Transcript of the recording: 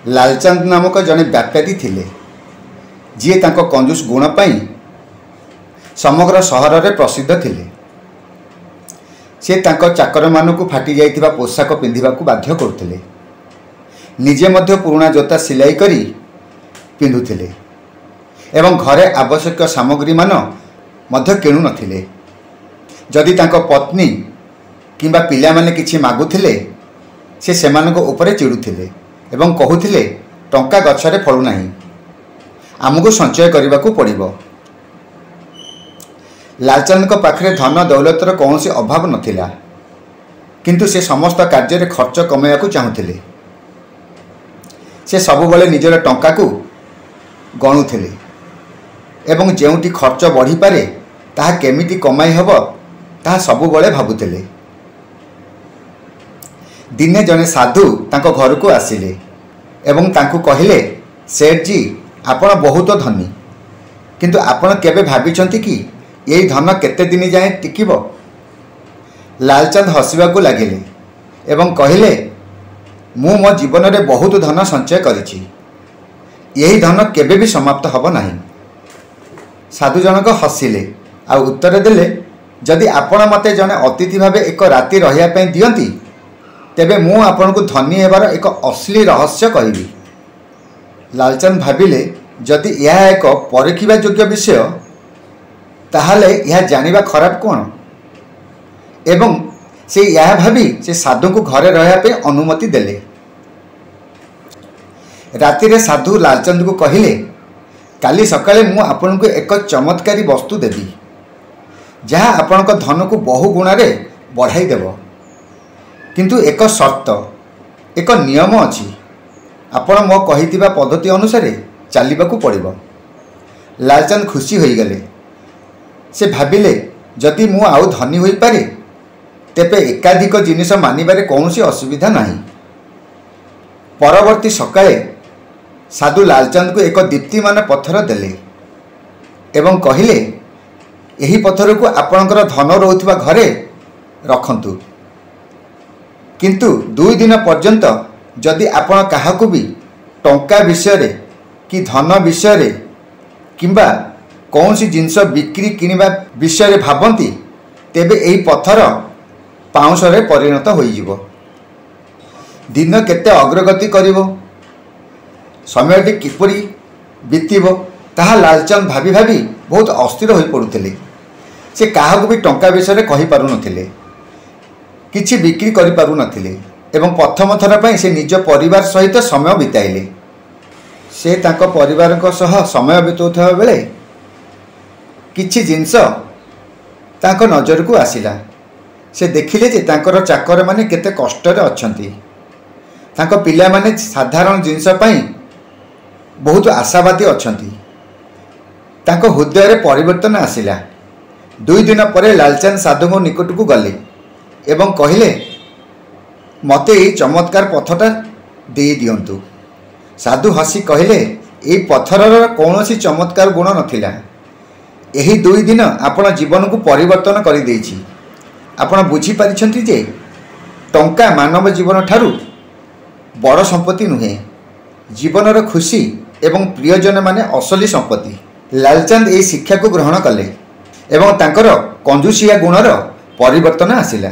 लालचंद नामक जड़े व्यापारी थिले जी तांको कंजूस गुण पाई समग्र सहर में प्रसिद्ध थिले। से तांको चाकर मानकु फाटी जाइथिबा पोशाक पिंधिबा को बाध्य करुथिले। निजे मध्य पुराना जोता सिलाई करी पिंधुथिले एवं घरे आवश्यक सामग्री मान मध्य किणु नथिले। जदि तांको पत्नी किंबा पिला माने किछि मागुथिले से सेमानक उपरे चिड़ुथिले एवं कहूथिले टंका गछरे फळु नाही, आमको संचय करने को पड़िबो। लालचंद को पाखरे धन दौलतर कौन अभाव नथिला, किंतु से समस्त कार्य खर्च कमाइया को चाहूथिले। से सबुबले निजर टंका को गणुथिले एवं जेउटी खर्च बढ़ी पारे ताहा केमिति कमाई हबो ताहा सबुबले भाबुथिले। दिने जने साधु तांको घर को आसिले एवं तांको कहिले, सेठ जी आपण बहुत धनी, किंतु आपण केबे भाबिचंती कि यही धन केते दिन जाए टिकिबो? लालचंद हसिबा को लागिले एवं कहिले, मु मो जीवन में बहुत धन संचय करिछि, यही धन केबे भी समाप्त हबो नाही। साधु जनक हसिले आ उत्तर देले, जदि आपण मते जने अतिथि भावे एक राति रहिया पई दियंती तेबे मु आपण को धनी हेबार एक असली रहस्य कहबी। लालचंद भाविले, जदि यह एक परीखिबा योग्य विषय ताहले यह जानिबा खराब कौन, एवं से यह भावी से साधु को घरे रहिया पे अनुमति देले। रातिरे साधु लालचंद को कहिले, काली सकाळे मु आपण को एक चमत्कारी वस्तु देवी जहाँ आपण को धन को बहु गुणारे बढ़ाई देव, किंतु एक शर्त एक नियम अछि, आपण मो कहिथिबा पद्धति अनुसार चलवाक पड़िबो। लालचंद खुशी होई गले। से भाविले, जदि मु आउ धनी होई पारे तेबे एकाधिक जिनिस मानिबारे कौनसी असुविधा नाही। परवर्ती सकाळे साधु लालचंद को एक दीप्तिमान पत्थर देले एवं कहिले, एही पत्थर को आपणकर धन रोथुवा घरे रखंतु, किंतु 2 दिन पर्यंत जदि आपण काहाकू भी टंका विषय कि धन विषय किंबा कौन सी जिनस बिक्री किनिबा विषय भाबंती तेबे एही पत्थर पाउंसरे परिणत होइजिवो। दिन केते अग्रगति करिवो, समयटी किपरि बीतिबो ताहा लालचंद भाभी भाभी बहुत अस्थिर होई पड़ुथिले। से काहाकू भी टंका विषय कहि पारु नथिले, किछि बिक्री करि पारु नथिले एवं प्रथम थर पई से निज परिवार सहित समय बिताइले। से तांको परिवार को सह समय बिताउथबा बेले किछि जिंस तांको नजर को आसिला। से देखिले जे तांकर चाकर माने केते कष्ट रे अछंती, तांको पिला माने साधारण जिंस पई बहुत आशावादी अछंती। तांको हृदय रे परिवर्तन आसिला। 2 दिन परे लालचंद साधु को निकट को गले एवं कहिले, मते ये चमत्कार पथटा दे दियंतु। साधु हसी कहिले, ये पत्थरर कौनसी चमत्कार गुण नथिला, यही 2 दिन आपण जीवन को परिवर्तन कर देछि। आपण बुझी पारिछंती जे टंका मानव जीवन ठारू बड़ संपत्ति नुहे, जीवनर खुशी एवं प्रियजन माने असली संपत्ति। लालचंद ये शिक्षा को ग्रहण कले एवं तांकर कंजूसिया गुणर परिवर्तन आसिला।